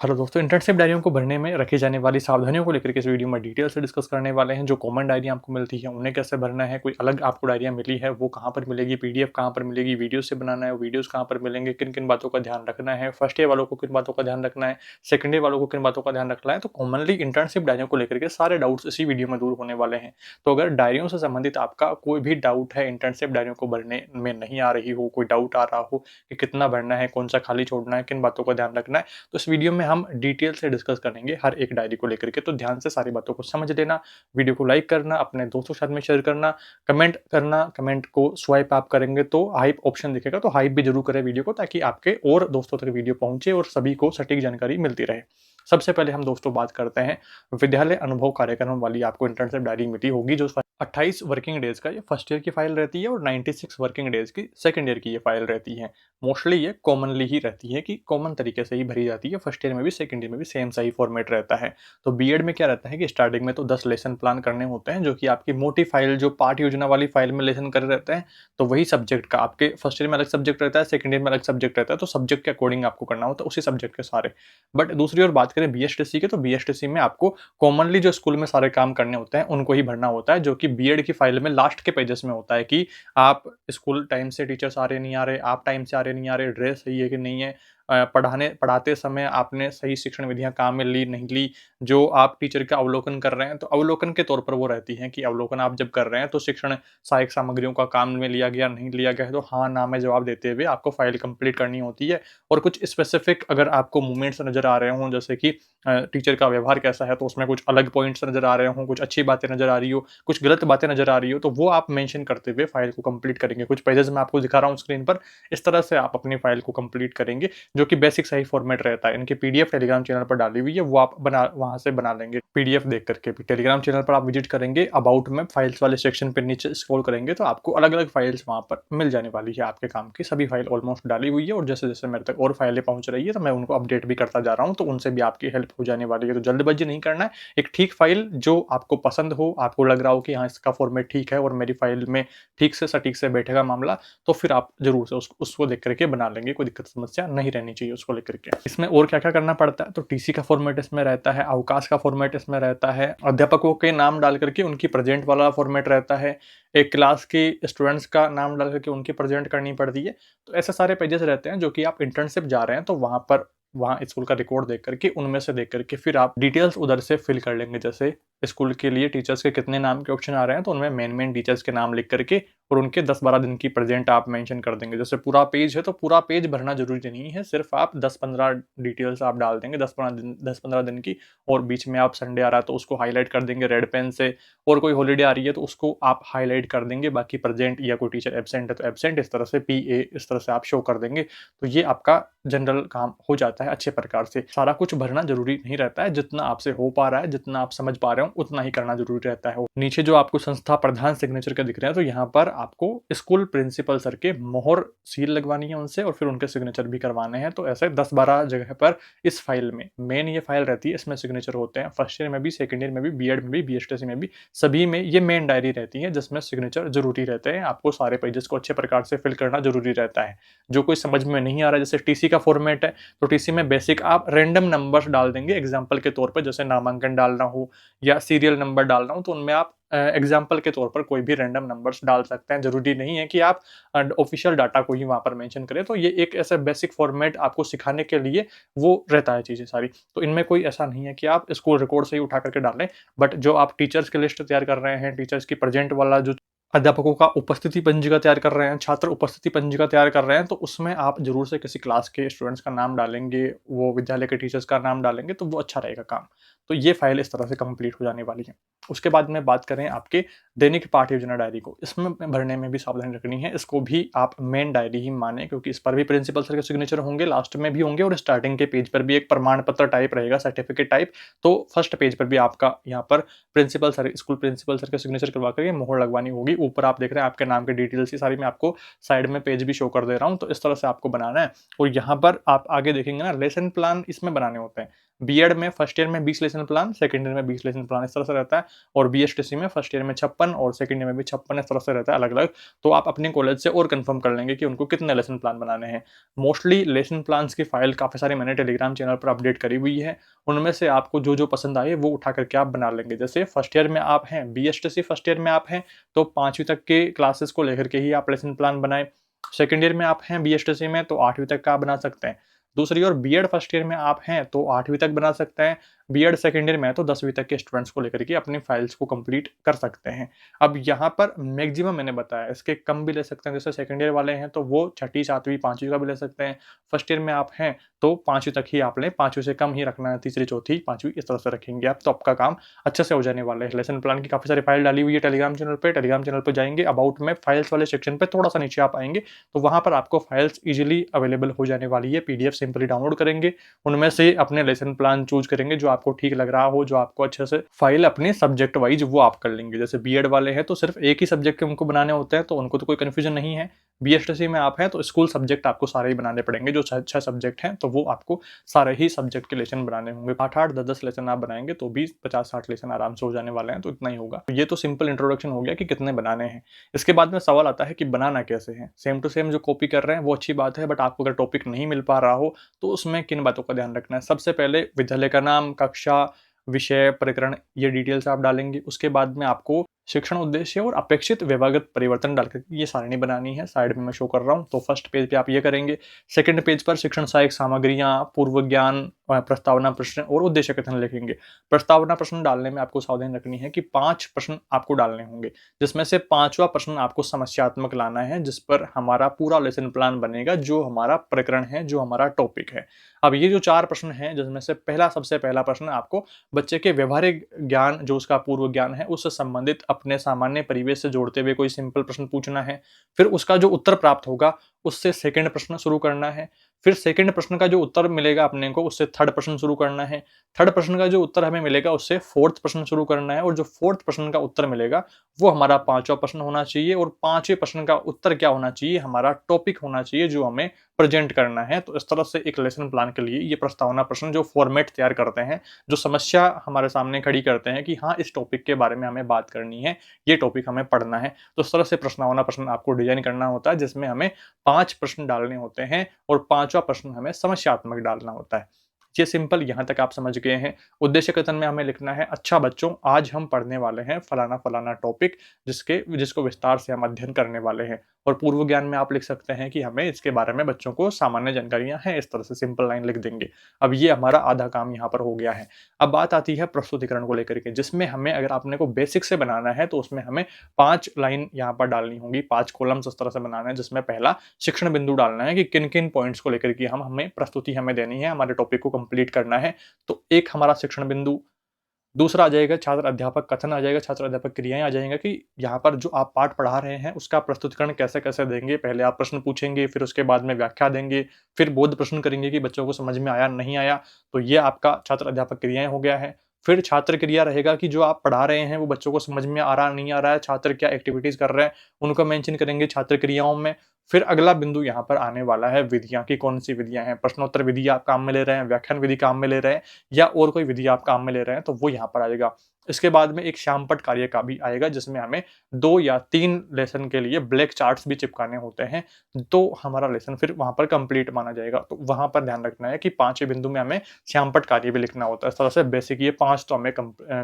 Hello दोस्तों, internship डायरियों को भरने में रखी जाने वाली सावधानियों को लेकर के इस वीडियो में डिटेल से डिस्कस करने वाले हैं। जो कॉमन डायरी आपको मिलती है उन्हें कैसे भरना है, कोई अलग आपको डायरियाँ मिली है वो कहाँ पर मिलेगी, पीडीएफ कहाँ पर मिलेगी, वीडियो से बनाना है वीडियोस कहाँ पर मिलेंगे, किन किन बातों का ध्यान रखना है, फर्स्ट ईयर वालों को किन बातों का ध्यान रखना है, सेकंड ईयर वालों को किन बातों का ध्यान रखना है। तो कॉमनली इंटर्नशिप डायरियों को लेकर के सारे डाउट्स इसी वीडियो में दूर होने वाले हैं। तो अगर डायरियों से संबंधित आपका कोई भी डाउट है, इंटर्नशिप डायरियों को भरने में नहीं आ रही हो, कोई डाउट आ रहा हो कि कितना भरना है, कौन सा खाली छोड़ना है, किन बातों का ध्यान रखना है, तो इस वीडियो में हम डिटेल से डिस्कस करेंगे हर एक डायरी को लेकर के। तो ध्यान से सारी बातों को समझ लेना, वीडियो को लाइक करना, अपने दोस्तों के साथ में शेयर करना, कमेंट करना, कमेंट को स्वाइप आप करेंगे तो हाइप ऑप्शन दिखेगा, तो हाइप भी जरूर करें वीडियो को, ताकि आपके और दोस्तों तक वीडियो पहुंचे और सभी को सटीक जानकारी मिलती रहे। सबसे पहले हम दोस्तों बात करते हैं विद्यालय अनुभव कार्यक्रम वाली आपको इंटर्नशिप डायरी मिली होगी, जो 28 वर्किंग डेज का ये फर्स्ट ईयर की फाइल रहती है और 96 वर्किंग डेज की सेकंड ईयर की ये फाइल रहती है। मोस्टली ये कॉमनली ही रहती है कि कॉमन तरीके से ही भरी जाती है, फर्स्ट ईयर में भी सेकंड ईयर में भी सेम सही फॉर्मेट रहता है। तो बीएड में क्या रहता है कि स्टार्टिंग में तो 10 लेसन प्लान करने होते हैं, जो कि आपकी मोटी फाइल, जो पाठ योजना वाली फाइल में लेसन कर रहते हैं। तो वही सब्जेक्ट का आपके फर्स्ट ईयर में अलग सब्जेक्ट रहता है, सेकंड ईयर में अलग सब्जेक्ट रहता है, तो सब्जेक्ट के अकॉर्डिंग आपको करना होता है उसी सब्जेक्ट के सारे। बट दूसरी ओर बात करें बीएसटीसी के, तो बीएसटीसी में आपको कॉमनली जो स्कूल में सारे काम करने होते हैं उनको ही भरना होता है, जो कि बीएड की फाइल में लास्ट के पेजेस में होता है कि आप स्कूल टाइम से टीचर्स आ रहे नहीं आ रहे, आप टाइम से आ रहे नहीं आ रहे, ड्रेस सही है कि नहीं है, पढ़ाते समय आपने सही शिक्षण विधियां काम में ली नहीं ली, जो आप टीचर का अवलोकन कर रहे हैं तो अवलोकन के तौर पर वो रहती हैं कि अवलोकन आप जब कर रहे हैं तो शिक्षण सहायक सामग्रियों का काम में लिया गया नहीं लिया गया है, तो हाँ ना में जवाब देते हुए आपको फाइल कंप्लीट करनी होती है। और कुछ स्पेसिफिक अगर आपको मूवमेंट्स नजर आ रहे हों, जैसे कि टीचर का व्यवहार कैसा है, तो उसमें कुछ अलग पॉइंट्स नजर आ रहे हों, कुछ अच्छी बातें नजर आ रही हो, कुछ गलत बातें नजर आ रही हो, तो वो आप मेंशन करते हुए फाइल को कंप्लीट करेंगे। कुछ पेजेस मैं आपको दिखा रहा हूँ स्क्रीन पर, इस तरह से आप अपनी फाइल को कंप्लीट करेंगे, जो कि बेसिक सही फॉर्मेट रहता है। इनकी पीडीएफ टेलीग्राम चैनल पर डाली हुई है, वो आप वहां से बना लेंगे पीडीएफ देख करके भी। टेलीग्राम चैनल पर आप विजिट करेंगे, अबाउट में फाइल्स वाले सेक्शन पे नीचे स्क्रॉल करेंगे तो आपको अलग अलग फाइल्स वहां पर मिल जाने वाली है। आपके काम की सभी फाइल ऑलमोस्ट डाली हुई है, और जैसे जैसे मेरे तक और फाइलें पहुंच रही है तो मैं उनको अपडेट भी करता जा रहा हूँ, तो उनसे भी आपकी हेल्प हो जाने वाली है। तो जल्दबाजी नहीं करना है, एक ठीक फाइल जो आपको पसंद हो, आपको लग रहा हो कि हाँ इसका फॉर्मेट ठीक है और मेरी फाइल में ठीक से सटीक से बैठेगा मामला, तो फिर आप जरूर से उसको देख करके बना लेंगे, कोई दिक्कत समस्या नहीं रहनी चाहिए उसको लेकर के। इसमें और क्या क्या करना पड़ता है, तो टीसी का फॉर्मेट इसमें रहता है, अवकाश का फॉर्मेट इसमें रहता है, अध्यापकों के नाम डाल करके उनकी प्रेजेंट वाला फॉर्मेट रहता है, एक क्लास के स्टूडेंट्स का नाम डाल करके उनकी प्रेजेंट करनी पड़ती है। तो ऐसे सारे पेजेस रहते हैं जो कि आप इंटर्नशिप जा रहे हैं तो वहाँ स्कूल का रिकॉर्ड देख करके, उनमें से देख करके फिर आप डिटेल्स उधर से फिल कर लेंगे। जैसे स्कूल के लिए टीचर्स के कितने नाम के ऑप्शन आ रहे हैं, तो उनमें मेन टीचर्स के नाम लिख करके और उनके 10-12 दिन की प्रेजेंट आप मेंशन कर देंगे। जैसे पूरा पेज है तो पूरा पेज भरना जरूरी नहीं है, सिर्फ आप 10-15 डिटेल्स आप डाल देंगे 10-15 दिन की, और बीच में आप संडे आ रहा है तो उसको हाईलाइट कर देंगे रेड पेन से, और कोई हॉलीडे आ रही है तो उसको आप हाईलाइट कर देंगे, बाकी प्रेजेंट या कोई टीचर एब्सेंट है तो एब्सेंट, इस तरह से पीए इस तरह से आप शो कर देंगे। तो ये आपका जनरल काम हो जाता है अच्छे प्रकार से। सारा कुछ भरना जरूरी नहीं रहता है, जितना आपसे हो पा रहा है, जितना आप समझ पा रहे हो उतना ही करना जरूरी रहता है। नीचे जो आपको संस्था प्रधान सिग्नेचर के दिख रहे हैं, तो यहाँ पर आपको स्कूल प्रिंसिपल सर के मोहर सील लगवानी है उनसे, और फिर उनके सिग्नेचर भी करवाने हैं। तो ऐसे 10-12 जगह पर इस फाइल में मेन ये फाइल रहती है, इसमें सिग्नेचर होते हैं। फर्स्ट ईयर में भी, सेकंड ईयर में भी, बीएड में भी, बीएसटीसी में भी, सभी में ये मेन डायरी रहती है जिसमें सिग्नेचर जरूरी रहते हैं। आपको सारे पेजेस को अच्छे प्रकार से फिल करना जरूरी रहता है। जो कोई समझ में नहीं आ रहा है, जैसे टीसी का फॉर्मेट है तो टीसी में बेसिक आप रैंडम नंबर्स डाल देंगे एग्जाम्पल के तौर पर, जैसे नामांकन डालना हो या सीरियल नंबर डालना हो तो उनमें आप एग्जाम्पल के तौर पर कोई भी रैंडम नंबर्स डाल सकते हैं। जरूरी नहीं है कि आप ऑफिशियल डाटा को ही वहां पर मेंशन करें। तो ये एक ऐसा बेसिक फॉर्मेट आपको सिखाने के लिए वो रहता है चीजें सारी। तो इनमें कोई ऐसा नहीं है कि आप स्कूल रिकॉर्ड से ही उठा करके डालें, बट जो आप टीचर्स की लिस्ट तैयार कर रहे हैं, टीचर्स की प्रेजेंट वाला जो अध्यापकों का उपस्थिति पंजिका तैयार कर रहे हैं, छात्र उपस्थिति पंजिका तैयार कर रहे हैं, तो उसमें आप जरूर से किसी क्लास के स्टूडेंट्स का नाम डालेंगे, वो विद्यालय के टीचर्स का नाम डालेंगे, तो वो अच्छा रहेगा काम। तो ये फाइल इस तरह से कंप्लीट हो जाने वाली है। उसके बाद में बात करें आपके दैनिक पाठ योजना डायरी को, इसमें भरने में भी सावधानी रखनी है। इसको भी आप मेन डायरी ही माने, क्योंकि इस पर भी प्रिंसिपल सर के सिग्नेचर होंगे, लास्ट में भी होंगे, और स्टार्टिंग के पेज पर भी एक प्रमाण पत्र टाइप रहेगा, सर्टिफिकेट टाइप। तो फर्स्ट पेज पर भी आपका यहाँ पर principal sir, school principal sir के सिग्नेचर करवा करके मोहर लगवानी होगी। ऊपर आप देख रहे हैं आपके नाम के डिटेल्स ही सारी मैं आपको साइड में पेज भी शो कर दे रहा हूँ। तो इस तरह से आपको बनाना है। और यहाँ पर आप आगे देखेंगे ना, लेसन प्लान इसमें बनाने होते हैं। बीएड में फर्स्ट ईयर में 20 lesson lesson plan, second year में 20 लेसन प्लान, इस तरह से रहता है। और बीएसटीसी में फर्स्ट ईयर में 56 और सेकंड ईयर में भी 56, इस तरह से रहता है अलग-अलग। तो आप अपने कॉलेज से और कंफर्म कर लेंगे कि उनको कितने लेसन प्लान बनाने हैं। मोस्टली लेसन प्लान्स की फाइल काफ़ी सारी मैंने टेलीग्राम चैनल पर अपडेट करी हुई है। उनमें से आपको जो-जो पसंद आए वो उठा करके आप बना लेंगे। जैसे फर्स्ट ईयर में आप हैं, बीएसटीसी फर्स्ट ईयर में आप हैं, तो 5वीं तक के क्लासेस को लेकर के ही आप लेसन प्लान बनाएँ। सेकंड ईयर में आप हैं बीएसटीसी में, तो 8वीं तक का आप बना सकते हैं। दूसरी ओर बीएड फर्स्ट ईयर में आप हैं तो 8वीं तक बना सकते हैं। बीएड सेकंड ईयर में है तो 10वीं तक के स्टूडेंट्स को लेकर के अपनी फाइल्स को कंप्लीट कर सकते हैं। अब यहाँ पर मैक्सिमम मैंने बताया, इसके कम भी ले सकते हैं। जैसे सेकंड ईयर वाले हैं तो वो 6ठी, 7वीं, 5वीं का भी ले सकते हैं। फर्स्ट ईयर में आप हैं तो 5वीं तक ही आप लें, 5वीं से कम ही रखना है, तीसरी, चौथी, 5वीं इस तरह से रखेंगे आप, तो आपका काम अच्छे से हो जाने वाला है। लेसन प्लान की काफ़ी सारी फाइल डाली हुई है टेलीग्राम चैनल पे। टेलीग्राम चैनल पे जाएँगे, अबाउट में फाइल्स वाले सेक्शन पे थोड़ा-सा नीचे आप आएँगे, तो वहाँ पर आपको फाइल्स ईज़िली अवेलेबल हो जाने वाली है। पीडीएफ सिंपली डाउनलोड करेंगे, उनमें से अपने लेसन प्लान चूज़ करेंगे जो आपको ठीक लग रहा हो, जो आपको अच्छे से फाइल अपने सब्जेक्ट वाइज़ वो आप कर लेंगे। जैसे बीएड वाले हैं तो सिर्फ एक ही सब्जेक्ट के उनको बनाने होते हैं, तो उनको तो कोई कन्फ्यूजन नहीं है। बीएसटीसी में आप हैं तो स्कूल सब्जेक्ट आपको सारे ही बनाने पड़ेंगे, जो 6 सब्जेक्ट हैं तो वो आपको सारे ही सब्जेक्ट के लेसन बनाने होंगे। 8-8, 10-10 लेसन आप बनाएँगे तो भी 50-60 लेसन आराम से हो जाने वाले हैं, तो इतना ही होगा। तो ये तो सिंपल इंट्रोडक्शन हो गया कि कितने बनाने हैं। इसके बाद में सवाल आता है कि बनाना कैसे है? सेम टू सेम जो कॉपी कर रहे हैं वो अच्छी बात है, बट आपको अगर टॉपिक नहीं मिल पा रहा हो तो उसमें किन बातों का ध्यान रखना है? सबसे पहले विद्यालय का नाम, कक्षा, विषय, प्रकरण, ये डिटेल्स आप डालेंगे। उसके बाद में आपको शिक्षण उद्देश्य और अपेक्षित व्यवहारगत परिवर्तन डालकर ये सारणी बनानी है। साइड में मैं शो कर रहा हूँ, तो फर्स्ट पेज पे आप ये करेंगे। सेकंड पेज पर शिक्षण सहायक सामग्रियां, पूर्व ज्ञान, प्रस्तावना प्रश्न और उद्देश्य कथन लिखेंगे। प्रस्तावना प्रश्न डालने में आपको सावधानी रखनी है कि 5 प्रश्न आपको डालने होंगे, जिसमें से 5वां प्रश्न आपको समस्यात्मक लाना है, जिस पर हमारा पूरा लेसन प्लान बनेगा, जो हमारा प्रकरण है, जो हमारा टॉपिक है। अब ये जो 4 प्रश्न हैं, जिसमें से सबसे पहला प्रश्न आपको बच्चे के व्यवहारिक ज्ञान, जो उसका पूर्व ज्ञान है, उससे संबंधित अपने सामान्य परिवेश से जोड़ते हुए कोई सिंपल प्रश्न पूछना है। फिर उसका जो उत्तर प्राप्त होगा, उससे सेकंड प्रश्न शुरू करना है। फिर सेकंड प्रश्न का जो उत्तर मिलेगा अपने को, उससे थर्ड प्रश्न शुरू करना है। थर्ड प्रश्न का जो उत्तर हमें मिलेगा, उससे फोर्थ प्रश्न शुरू करना है। और जो फोर्थ प्रश्न का उत्तर मिलेगा, वो हमारा 5वां प्रश्न होना चाहिए। और 5वें प्रश्न का उत्तर क्या होना चाहिए? हमारा टॉपिक होना चाहिए, जो हमें प्रेजेंट करना है। तो इस तरह से एक लेसन प्लान के लिए ये प्रस्तावना प्रश्न जो फॉर्मेट तैयार करते हैं, जो समस्या हमारे सामने खड़ी करते हैं कि हाँ, इस टॉपिक के बारे में हमें बात करनी है, ये टॉपिक हमें पढ़ना है। तो इस तरह से प्रस्तावना प्रश्न आपको डिजाइन करना होता है, जिसमें हमें 5 प्रश्न डालने होते हैं और 5वां प्रश्न हमें समस्यात्मक डालना होता है। ये सिंपल यहाँ तक आप समझ गए हैं। उद्देश्य कथन में हमें लिखना है, अच्छा बच्चों, आज हम पढ़ने वाले हैं फलाना फलाना टॉपिक, जिसको विस्तार से हम अध्ययन करने वाले हैं। और पूर्व ज्ञान में आप लिख सकते हैं कि हमें इसके बारे में बच्चों को सामान्य जानकारियां हैं, इस तरह से सिंपल लाइन लिख देंगे। अब ये हमारा आधा काम यहाँ पर हो गया है। अब बात आती है प्रस्तुतिकरण को लेकर के, जिसमें हमें, अगर आपने को बेसिक से बनाना है तो उसमें हमें 5 लाइन यहाँ पर डालनी होगी, 5 कॉलम्स इस तरह से बनाना है, जिसमें पहला शिक्षण बिंदु डालना है कि किन किन पॉइंट्स को लेकर के हमें प्रस्तुति हमें देनी है, हमारे टॉपिक को कंप्लीट करना है। तो एक हमारा शिक्षण बिंदु, दूसरा आ जाएगा छात्र अध्यापक कथन, आ जाएगा छात्र अध्यापक क्रियाएं, आ जाएगा कि यहाँ पर जो आप पाठ पढ़ा रहे हैं उसका प्रस्तुतिकरण कैसे कैसे देंगे। पहले आप प्रश्न पूछेंगे, फिर उसके बाद में व्याख्या देंगे, फिर बोध प्रश्न करेंगे कि बच्चों को समझ में आया नहीं आया। तो ये आपका छात्र अध्यापक क्रियाएं हो गया है। फिर छात्र क्रिया रहेगा कि जो आप पढ़ा रहे हैं वो बच्चों को समझ में आ रहा नहीं आ रहा है, छात्र क्या एक्टिविटीज कर रहे हैं, उनको मेंशन करेंगे छात्र क्रियाओं में। फिर अगला बिंदु यहाँ पर आने वाला है विधियां, की कौन सी विधियां हैं, प्रश्नोत्तर विधि आप काम में ले रहे हैं, व्याख्यान विधि काम में ले रहे हैं, या और कोई विधि आप काम में ले रहे हैं, तो वो यहाँ पर आएगा। इसके बाद में एक श्यामपट्ट कार्य का भी आएगा, जिसमें हमें 2 या 3 लेसन के लिए ब्लैक चार्ट्स भी चिपकाने होते हैं, तो हमारा लेसन फिर वहां पर कंप्लीट माना जाएगा। तो वहां पर ध्यान रखना है कि 5वें बिंदु में हमें श्यामपट्ट कार्य भी लिखना होता है। इस तरह से बेसिक ये 5 तो हमें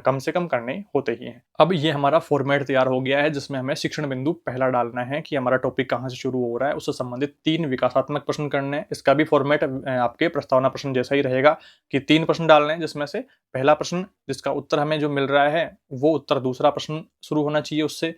कम से कम करने होते ही हैं। अब ये हमारा फॉर्मेट तैयार हो गया है, जिसमें हमें शिक्षण बिंदु पहला डालना है कि हमारा टॉपिक कहाँ से शुरू हो रहा है, उससे संबंधित 3 विकासात्मक प्रश्न करने हैं। इसका भी फॉर्मेट आपके प्रस्तावना प्रश्न जैसा ही रहेगा कि 3 प्रश्न डालने हैं, जिसमें से पहला प्रश्न जिसका उत्तर हमें जो मिल रहा है, वो उत्तर दूसरा प्रश्न शुरू होना चाहिए उससे,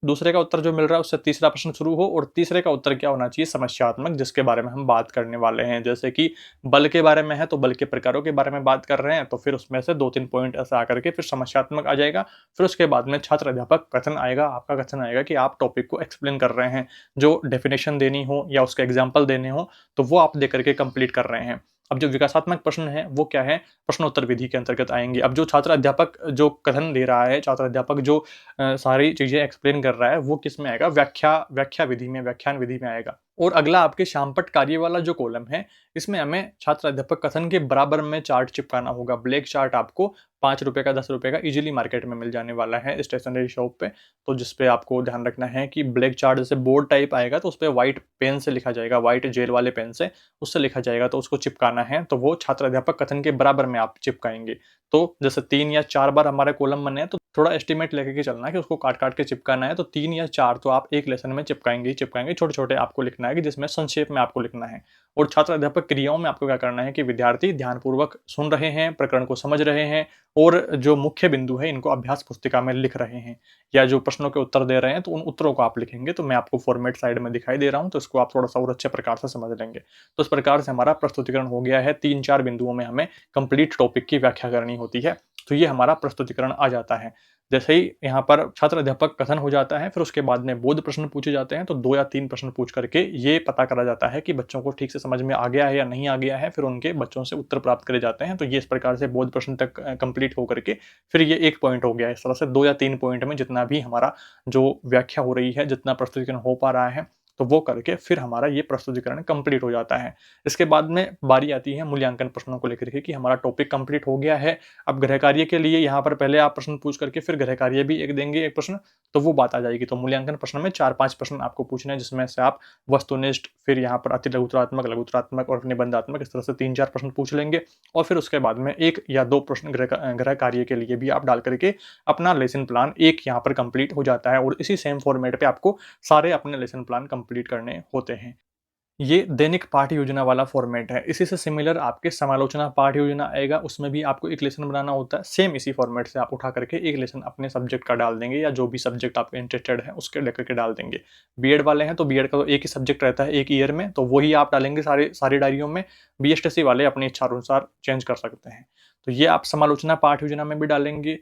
दूसरे का उत्तर जो मिल रहा है उससे तीसरा प्रश्न शुरू हो, और तीसरे का उत्तर क्या होना चाहिए, समस्यात्मक, जिसके बारे में हम बात करने वाले हैं। जैसे कि बल के बारे में है तो बल के प्रकारों के बारे में बात कर रहे हैं, तो फिर उसमें से 2-3 पॉइंट ऐसा आकर के फिर समस्यात्मक आ जाएगा। फिर उसके बाद में छात्र अध्यापक कथन आएगा, आपका कथन आएगा कि आप टॉपिक को एक्सप्लेन कर रहे हैं, जो डेफिनेशन देनी हो या उसके एग्जाम्पल देने हो तो वो आप देकर के कंप्लीट कर रहे हैं। अब जो विकासात्मक प्रश्न है वो क्या है, प्रश्नोत्तर विधि के अंतर्गत आएंगे। अब जो छात्र अध्यापक जो कथन दे रहा है, छात्र अध्यापक जो सारी चीजें एक्सप्लेन कर रहा है, वो किस में आएगा, व्याख्या विधि में, व्याख्यान विधि में आएगा। और अगला आपके श्यामपट्ट कार्य वाला जो कॉलम है, इसमें हमें छात्र अध्यापक कथन के बराबर में चार्ट चिपकाना होगा। ब्लैक चार्ट आपको ₹5 का, ₹10 का ईज़िली मार्केट में मिल जाने वाला है स्टेशनरी शॉप पे। तो जिस पे आपको ध्यान रखना है कि ब्लैक चार्ट जैसे बोर्ड टाइप आएगा तो उसपे व्हाइट पेन से लिखा जाएगा, व्हाइट जेल वाले पेन से, उससे लिखा जाएगा तो उसको चिपकाना है। तो वो छात्र अध्यापक कथन के बराबर में आप चिपकाएँगे। तो जैसे 3 या 4 बार हमारे कॉलम बने हैं तो थोड़ा एस्टीमेट लेके के चलना है कि उसको काट-काट के चिपकाना है। तो 3 या 4 तो आप एक लेसन में चिपकाएँगे ही चिपकाएँगे। छोटे-छोटे आपको लिखना है कि जिसमें संक्षेप में आपको लिखना है। और छात्र अध्यापक क्रियाओं में आपको क्या करना है कि विद्यार्थी ध्यानपूर्वक सुन रहे हैं, प्रकरण को समझ रहे हैं और जो मुख्य बिंदु है इनको अभ्यास पुस्तिका में लिख रहे हैं, या जो प्रश्नों के उत्तर दे रहे हैं तो उन उत्तरों को आप लिखेंगे। तो मैं आपको फॉर्मेट साइड में दिखाई दे रहा हूँ, तो इसको आप थोड़ा-सा और अच्छे प्रकार से समझ लेंगे। तो इस प्रकार से हमारा प्रस्तुतिकरण हो गया है। 3-4 बिंदुओं में हमें कंप्लीट टॉपिक की व्याख्या करनी होती है। तो ये हमारा प्रस्तुतिकरण आ जाता है। जैसे ही यहाँ पर छात्र अध्यापक कथन हो जाता है, फिर उसके बाद में बोध प्रश्न पूछे जाते हैं। तो 2 या 3 प्रश्न पूछ करके ये पता करा जाता है कि बच्चों को ठीक से समझ में आ गया है या नहीं आ गया है। फिर उनके बच्चों से उत्तर प्राप्त करे जाते हैं। तो ये इस प्रकार से बोध प्रश्न तक कंप्लीट हो करके फिर ये 1 पॉइंट हो गया है। इस तरह से 2 या 3 पॉइंट में जितना भी हमारा जो व्याख्या हो रही है, जितना प्रस्तुतिकरण हो पा रहा है, तो वो करके फिर हमारा ये प्रस्तुतिकरण कंप्लीट हो जाता है। इसके बाद में बारी आती है मूल्यांकन प्रश्नों को लेकर के कि हमारा टॉपिक कंप्लीट हो गया है। अब गृह कार्य के लिए यहाँ पर पहले आप प्रश्न पूछ करके फिर गृह कार्य भी एक देंगे, एक प्रश्न, तो वो बात आ जाएगी। तो मूल्यांकन प्रश्न में 4-5 प्रश्न आपको पूछने हैं, जिसमें से आप वस्तुनिष्ठ, फिर यहाँ पर अति लघुतरात्मक, लघुतरात्मक और निबंधात्मक, इस तरह से 3-4 प्रश्न पूछ लेंगे। और फिर उसके बाद में 1 या 2 प्रश्न गृह कार्य के लिए भी आप डाल करके अपना लेसन प्लान एक यहाँ पर कंप्लीट हो जाता है। और इसी सेम फॉर्मेट पे आपको सारे अपने लेसन प्लान कंप्लीट करने होते हैं। ये दैनिक पाठ्य योजना वाला फॉर्मेट है। इसी से सिमिलर आपके समालोचना पाठ्य योजना आएगा, उसमें भी आपको एक लेसन बनाना होता है। सेम इसी फॉर्मेट से आप उठा करके एक लेसन अपने सब्जेक्ट का डाल देंगे, या जो भी सब्जेक्ट आप इंटरेस्टेड हैं उसके लेकर के डाल देंगे। बीएड वाले हैं तो बीएड का तो एक ही सब्जेक्ट रहता है एक ईयर में, तो वही आप डालेंगे सारी डायरियों में। बीएसटीसी वाले अपनी इच्छा अनुसार चेंज कर सकते हैं। तो ये आप समालोचना पाठ्य योजना में भी डालेंगे।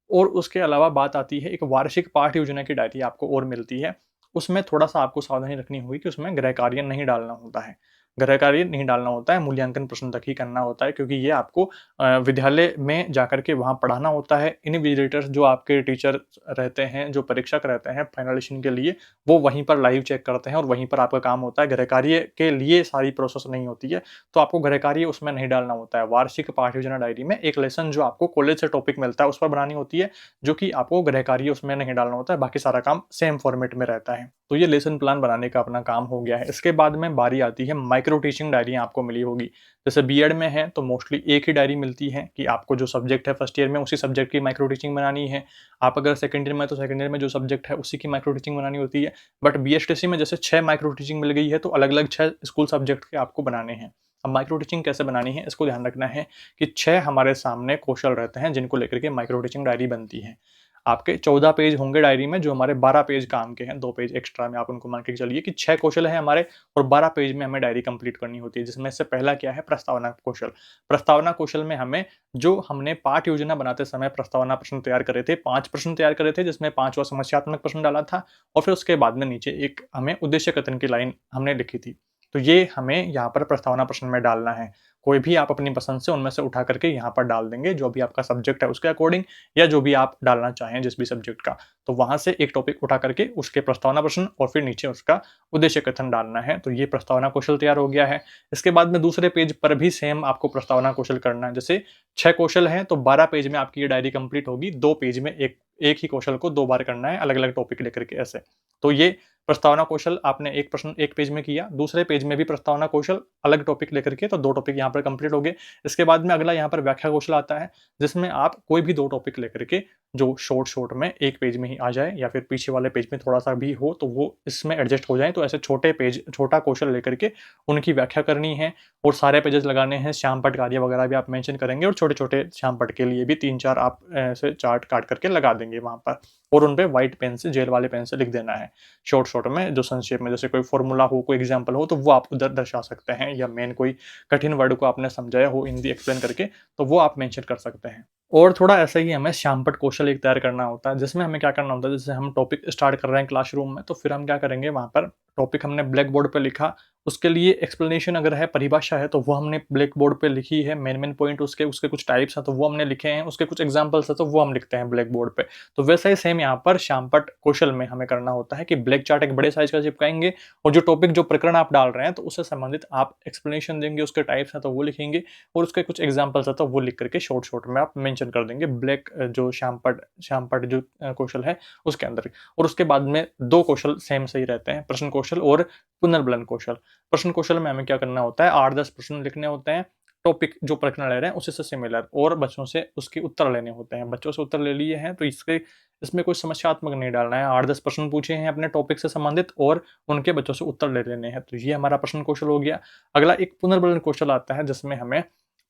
और उसके अलावा बात आती है एक वार्षिक पाठ्य योजना की डायरी आपको और मिलती है। उसमें थोड़ा-सा आपको सावधानी रखनी होगी कि उसमें गृह कार्य नहीं डालना होता है। गृह कार्य नहीं डालना होता है, मूल्यांकन प्रश्न तक ही करना होता है, क्योंकि ये आपको विद्यालय में जाकर के वहाँ पढ़ाना होता है। इन्विजिलेटर्स जो आपके टीचर रहते हैं, जो परीक्षक रहते हैं फाइनलिस्ट के लिए, वो वहीं पर लाइव चेक करते हैं और वहीं पर आपका काम होता है। गृह कार्य के लिए सारी प्रोसेस नहीं होती है, तो आपको गृह कार्य उसमें नहीं डालना होता है। वार्षिक पाठ्य योजना डायरी में एक लेसन जो आपको कॉलेज से टॉपिक मिलता है उस पर बनानी होती है, जो कि आपको गृह कार्य उसमें नहीं डालना होता है, बाकी सारा काम सेम फॉर्मेट में रहता है। तो ये लेसन प्लान बनाने का अपना काम हो गया है। इसके बाद में बारी आती है माइक्रो टीचिंग डायरी आपको मिली होगी। जैसे बीएड में है तो मोस्टली एक ही डायरी मिलती है कि आपको जो सब्जेक्ट है फर्स्ट ईयर में उसी सब्जेक्ट की माइक्रो टीचिंग बनानी है। आप अगर सेकंड ईयर में तो सेकंड ईयर में जो सब्जेक्ट है उसी की माइक्रो टीचिंग बनानी होती है। बट बीएसटीसी में जैसे 6 माइक्रो टीचिंग मिल गई है तो अलग-अलग 6 स्कूल सब्जेक्ट के आपको बनाने हैं। अब माइक्रो टीचिंग कैसे बनानी है इसको ध्यान रखना है कि 6 हमारे सामने कौशल रहते हैं जिनको लेकर के माइक्रो टीचिंग डायरी बनती है। आपके 14 पेज होंगे डायरी में, जो हमारे 12 पेज काम के हैं, 2 पेज एक्स्ट्रा में आप उनको मान के चलिए कि 6 कौशल है हमारे और 12 पेज में हमें डायरी कंप्लीट करनी होती है, जिसमें से पहला क्या है, प्रस्तावना कौशल। प्रस्तावना कौशल में हमें जो हमने पाठ योजना बनाते समय प्रस्तावना प्रश्न तैयार करे थे, 5 प्रश्न तैयार करे थे, जिसमें 5वां समस्यात्मक प्रश्न डाला था और फिर उसके बाद में नीचे एक हमें उद्देश्य कथन की लाइन हमने लिखी थी। तो ये हमें यहाँ पर प्रस्तावना प्रश्न में डालना है। कोई भी आप अपनी पसंद से उनमें से उठा करके यहाँ पर डाल देंगे, जो भी आपका सब्जेक्ट है उसके अकॉर्डिंग, या जो भी आप डालना चाहें जिस भी सब्जेक्ट का। तो वहाँ से एक टॉपिक उठा करके उसके प्रस्तावना प्रश्न और फिर नीचे उसका उद्देश्य कथन डालना है। तो ये प्रस्तावना कौशल तैयार हो गया है। इसके बाद में दूसरे पेज पर भी सेम आपको प्रस्तावना कौशल करना है। जैसे 6 कौशल हैं तो 12 पेज में आपकी ये डायरी कंप्लीट होगी। 2 पेज में एक ही कौशल को 2 बार करना है, अलग-अलग टॉपिक लेकर के ऐसे। तो ये प्रस्तावना कौशल आपने एक प्रश्न एक पेज में किया, दूसरे पेज में भी प्रस्तावना कौशल अलग टॉपिक लेकर के, तो 2 टॉपिक यहाँ पर कंप्लीट हो गए। इसके बाद में अगला यहाँ पर व्याख्या कौशल आता है, जिसमें आप कोई भी 2 टॉपिक लेकर के जो शॉर्ट में एक पेज में ही आ जाए या फिर पीछे वाले पेज में थोड़ा-सा भी हो तो वो इसमें एडजस्ट हो जाए। तो ऐसे छोटा कौशल लेकर के उनकी व्याख्या करनी है और सारे पेजेस लगाने हैं। श्यामपट्ट कार्य वगैरह भी आप मेंशन करेंगे और छोटे-छोटे श्यामपट्ट के लिए भी 3-4 आप ऐसे चार्ट काट करके लगा देंगे वहाँ पर और उन पे व्हाइट पेन से, जेल वाले पेन से लिख देना है। शॉर्ट में जो संक्षेप में, जैसे कोई फॉर्मूला हो, कोई एग्जांपल हो, तो वो आप उधर दर्शा सकते हैं, या मेन कोई कठिन वर्ड को आपने समझाया हो हिंदी एक्सप्लेन करके, तो वो आप मेंशन कर सकते हैं। और थोड़ा ऐसा ही हमें श्यामपट्ट कौशल एक तैयार करना होता है, जिसमें हमें क्या करना होता है, जैसे हम टॉपिक स्टार्ट कर रहे हैं क्लासरूम में, तो फिर हम क्या करेंगे, वहाँ पर टॉपिक हमने ब्लैक बोर्ड पे लिखा उसके लिए एक्सप्लेनेशन अगर है, परिभाषा है, तो वो हमने ब्लैक बोर्ड पे लिखी है। मेन पॉइंट उसके कुछ टाइप्स हैं तो वो हमने लिखे हैं, उसके कुछ एग्जांपल्स हैं तो वो हम लिखते हैं ब्लैक बोर्ड पे। तो वैसा ही सेम यहाँ पर श्यामपट्ट कौशल में हमें करना होता है कि ब्लैक चार्ट एक बड़े साइज का चिपकाएंगे और जो टॉपिक, जो प्रकरण आप डाल रहे हैं तो उससे संबंधित आप एक्सप्लेनेशन देंगे, उसके टाइप्स हैं तो वो लिखेंगे और उसके कुछ एग्जाम्पल्स हैं तो वो लिख करके शॉर्ट में आप मेंशन कर देंगे ब्लैक जो श्यामपट्ट जो कौशल है उसके अंदर। और उसके बाद में 2 कौशल सेम से ही रहते हैं, प्रश्न कौशल और पुनर्बलन कौशल। प्रश्न कौशल में हमें क्या करना होता है, 8-10 प्रश्न लिखने होते हैं, टॉपिक जो प्रकरण ले रहे हैं उसी से सिमिलर, और बच्चों से उसके उत्तर लेने होते हैं। बच्चों से उत्तर ले लिए हैं तो इसमें कोई समस्यात्मक नहीं डालना है। 8-10 प्रश्न पूछे हैं अपने टॉपिक से संबंधित और उनके बच्चों से उत्तर ले लेने हैं, तो ये हमारा प्रश्न कौशल हो गया। अगला एक पुनर्बलन कौशल आता है जिसमें हमें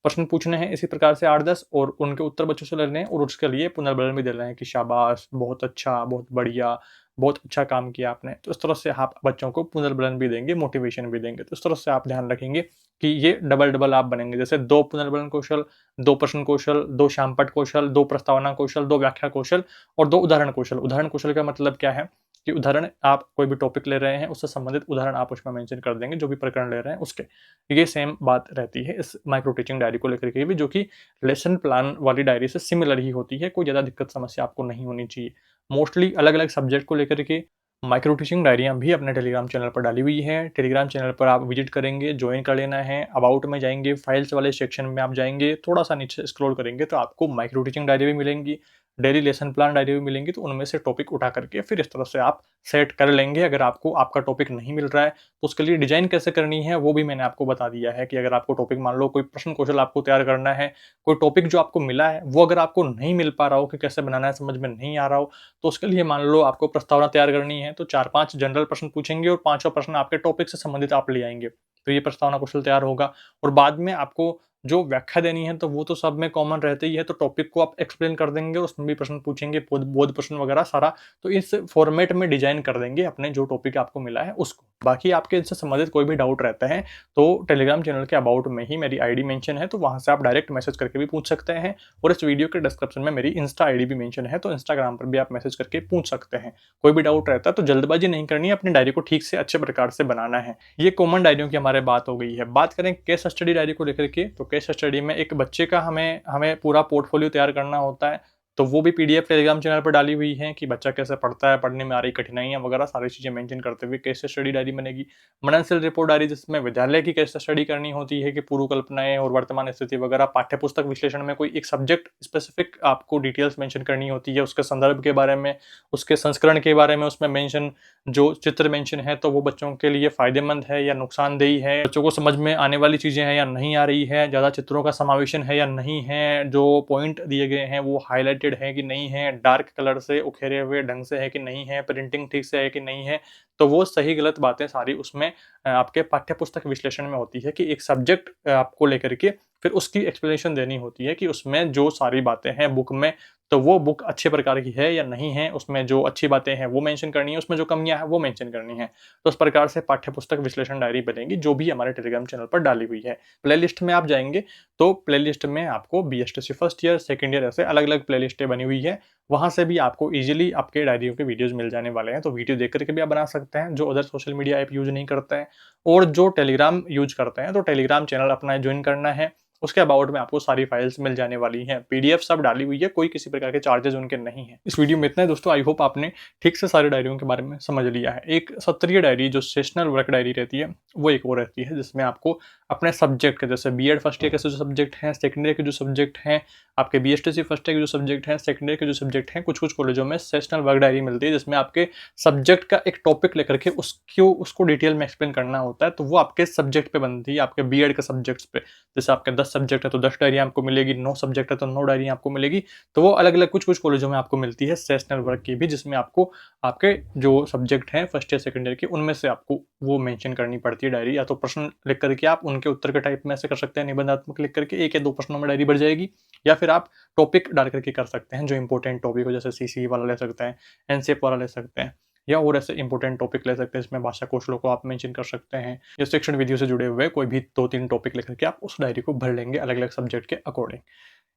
प्रश्न पूछने हैं इसी प्रकार से 8-10 और उनके उत्तर बच्चों से लेने हैं और उसके लिए पुनर्बलन भी दे रहे हैं कि शाबाश, बहुत अच्छा, बहुत बढ़िया, बहुत अच्छा काम किया आपने। तो इस तरह से आप बच्चों को पुनर्बलन भी देंगे, मोटिवेशन भी देंगे। तो इस तरह से आप ध्यान रखेंगे कि ये डबल आप बनेंगे। जैसे 2 पुनर्बलन कौशल, 2 प्रश्न कौशल, 2 श्यामपट्ट कौशल, 2 प्रस्तावना कौशल, 2 व्याख्या कौशल और 2 उदाहरण कौशल। उदाहरण कौशल का मतलब क्या है कि उदाहरण, आप कोई भी टॉपिक ले रहे हैं उससे संबंधित उदाहरण आप उसमें मेंशन कर देंगे, जो भी प्रकरण ले रहे हैं उसके। ये सेम बात रहती है इस माइक्रो टीचिंग डायरी को लेकर के भी, जो कि लेसन प्लान वाली डायरी से सिमिलर ही होती है। कोई ज़्यादा दिक्कत समस्या आपको नहीं होनी चाहिए। मोस्टली अलग-अलग सब्जेक्ट को लेकर के माइक्रो टीचिंग डायरियाँ भी अपने टेलीग्राम चैनल पर डाली हुई है। टेलीग्राम चैनल पर आप विजिट करेंगे, ज्वाइन कर लेना है, अबाउट में जाएँगे, फाइल्स वाले सेक्शन में आप जाएँगे, थोड़ा-सा नीचे स्क्रॉल करेंगे तो आपको माइक्रो टीचिंग डायरी भी मिलेंगी, डेली लेसन प्लान डायरी भी मिलेंगी। तो उनमें से टॉपिक उठा करके फिर इस तरह से आप सेट कर लेंगे। अगर आपको आपका टॉपिक नहीं मिल रहा है तो उसके लिए डिज़ाइन कैसे करनी है वो भी मैंने आपको बता दिया है कि अगर आपको टॉपिक, मान लो कोई प्रश्न कौशल आपको तैयार करना है, कोई टॉपिक जो आपको मिला है वो अगर आपको नहीं मिल पा रहा हो कि कैसे बनाना है, समझ में नहीं आ रहा हो, तो उसके लिए मान लो आपको प्रस्तावना तैयार करनी है तो 4-5 जनरल प्रश्न पूछेंगे और 5वां प्रश्न आपके टॉपिक से संबंधित आप ले आएँगे। तो ये प्रस्तावना कौशल तैयार होगा। और बाद में आपको जो व्याख्या देनी है तो वो तो सब में कॉमन रहते ही है, तो टॉपिक को आप एक्सप्लेन कर देंगे और उसमें भी प्रश्न पूछेंगे, बोध प्रश्न वगैरह सारा। तो इस फॉर्मेट में डिजाइन कर देंगे अपने जो टॉपिक आपको मिला है उसको। बाकी आपके इससे संबंधित कोई भी डाउट रहता है तो टेलीग्राम चैनल के अबाउट में ही मेरी आईडी मेंशन है, तो वहां से आप डायरेक्ट मैसेज करके भी पूछ सकते हैं। और इस वीडियो के डिस्क्रिप्शन में मेरी इंस्टा आईडी भी मेंशन है, तो इंस्टाग्राम पर भी आप मैसेज करके पूछ सकते हैं। कोई भी डाउट रहता है तो जल्दबाजी नहीं करनी है, अपनी डायरी को ठीक से अच्छे प्रकार से बनाना है। ये कॉमन डायरियों की हमारे बात हो गई है। बात करें केस स्टडी डायरी को लेकर के, तो केस स्टडी में एक बच्चे का हमें हमें पूरा पोर्टफोलियो तैयार करना होता है। तो वो भी पीडीएफ टेलीग्राम चैनल पर डाली हुई है कि बच्चा कैसे पढ़ता है, पढ़ने में आ रही कठिनाइयां वगैरह सारी चीजें मेंशन करते हुए केस स्टडी डायरी बनेगी। मननशील रिपोर्ट डायरी, जिसमें विद्यालय की केस स्टडी करनी होती है कि पूर्व कल्पनाएं और वर्तमान स्थिति वगैरह। पाठ्य पुस्तक विश्लेषण में कोई एक सब्जेक्ट स्पेसिफिक आपको डिटेल्स मेंशन करनी होती है, उसके संदर्भ के बारे में, उसके संस्करण के बारे में उसमें मेंशन, जो चित्र मेंशन है तो वो बच्चों के लिए फायदेमंद है या नुकसानदेही है, बच्चों को समझ में आने वाली चीजें हैं या नहीं आ रही है, ज्यादा चित्रों का समावेशन है या नहीं है, जो पॉइंट दिए गए हैं वो हाईलाइटेड है कि नहीं है, डार्क कलर से उखेरे हुए ढंग से है कि नहीं है, प्रिंटिंग ठीक से है कि नहीं है। तो वो सही गलत बातें सारी उसमें आपके पाठ्य पुस्तक विश्लेषण में होती है कि एक सब्जेक्ट आपको लेकर के फिर उसकी एक्सप्लेनेशन देनी होती है कि उसमें जो सारी बातें हैं बुक में, तो वो बुक अच्छे प्रकार की है या नहीं है, उसमें जो अच्छी बातें हैं वो मेंशन करनी है, उसमें जो कमियां हैं वो मेंशन करनी है। तो इस प्रकार से पाठ्य पुस्तक विश्लेषण डायरी बनेगी, जो भी हमारे टेलीग्राम चैनल पर डाली हुई है। प्लेलिस्ट में आप जाएंगे तो प्लेलिस्ट में आपको BSTC first year, second year, ऐसे अलग अलग प्लेलिस्टें बनी हुई है। वहां से भी आपको इजीली आपके डायरियों के वीडियोस मिल जाने वाले हैं, तो वीडियो देख करके भी आप बना सकते हैं जो other social media app use नहीं करते हैं। और जो टेलीग्राम यूज करते हैं तो टेलीग्राम चैनल अपना ज्वाइन करना है, उसके अबाउट में आपको सारी फाइल्स मिल जाने वाली हैं। पीडीएफ सब डाली हुई है, कोई किसी प्रकार के चार्जेस उनके नहीं है। इस वीडियो में इतना है दोस्तों। आई होप आपने ठीक से सारी डायरियों के बारे में समझ लिया है। एक सत्रीय डायरी जो सेशनल वर्क डायरी रहती है वो एक और रहती है, जिसमें आपको अपने सब्जेक्ट के, जैसे बीएड फर्स्ट ईयर के जो सब्जेक्ट हैं, सेकेंड ईयर के जो सब्जेक्ट हैं, आपके बीएसटीसी फर्स्ट ईयर के जो सब्जेक्ट हैं, सेकेंड ईयर के जो सब्जेक्ट हैं, कुछ कुछ कॉलेजों में सेशनल वर्क डायरी मिलती है जिसमें आपके सब्जेक्ट का एक टॉपिक लेकर के उसको डिटेल में एक्सप्लेन करना होता है। तो वो आपके सब्जेक्ट पे बनती है, आपके बीएड के सब्जेक्ट्स पे। जैसे आपके 10 सब्जेक्ट है तो 10 डायरी आपको मिलेगी, 9 सब्जेक्ट है तो 9 डायरी आपको मिलेगी। तो वो अलग अलग कुछ कुछ कॉलेजों में आपको मिलती है सेशनल वर्क की भी, जिसमें आपको आपके जो सब्जेक्ट हैं फर्स्ट ईयर सेकेंड ईयर के, उनमें से आपको वो मेंशन करनी पड़ती है डायरी। या तो प्रश्न लिख करके आप उनके उत्तर के टाइप में ऐसे कर सकते हैं, निबंधात्मक लिख करके 1 या 2 प्रश्नों में डायरी भर जाएगी, या फिर आप टॉपिक डाल करके कर सकते हैं जो इंपॉर्टेंट टॉपिक हो, जैसे सीसी वाला ले सकते हैं, एनसीएफ वाला ले सकते हैं, या और ऐसे इंपॉर्टेंट टॉपिक ले सकते हैं। इसमें भाषा कौशलों को आप मेंशन कर सकते हैं, या शिक्षण विधियों से जुड़े हुए कोई भी 2-3 टॉपिक लेकर के आप उस डायरी को भर लेंगे अलग अलग सब्जेक्ट के अकॉर्डिंग।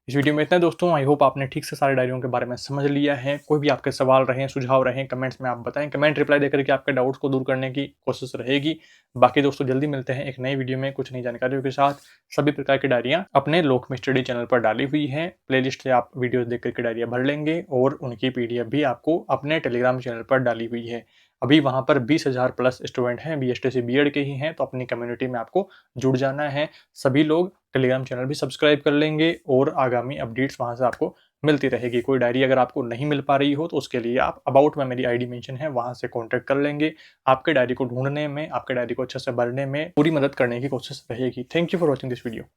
इस वीडियो में इतना है दोस्तों। आई होप आपने ठीक से सारी डायरियों के बारे में समझ लिया है। कोई भी आपके सवाल रहे, सुझाव रहे, कमेंट्स में आप बताएं। कमेंट रिप्लाई देकर के आपके डाउट्स को दूर करने की कोशिश रहेगी। बाकी दोस्तों जल्दी मिलते हैं एक नई वीडियो में कुछ नई जानकारियों के साथ। सभी प्रकार की डायरियां अपने लोक में स्टडी चैनल पर डाली हुई हैं। प्लेलिस्ट से आप वीडियोस देख करके डायरिया भर लेंगे और उनकी पीडीएफ भी आपको अपने टेलीग्राम चैनल पर डाली हुई है। अभी वहां पर 20,000 प्लस स्टूडेंट हैं, बीएसटीसी बीएड के ही हैं, तो अपनी कम्युनिटी में आपको जुड़ जाना है। सभी लोग टेलीग्राम चैनल भी सब्सक्राइब कर लेंगे और आगामी अपडेट्स वहां से आपको मिलती रहेगी। कोई डायरी अगर आपको नहीं मिल पा रही हो तो उसके लिए आप अबाउट में मेरी आईडी मेंशन है, वहां से कांटेक्ट कर लेंगे। आपके डायरी को ढूंढने में, आपके डायरी को अच्छे से भरने में पूरी मदद करने की कोशिश रहेगी। Thank you for watching this video.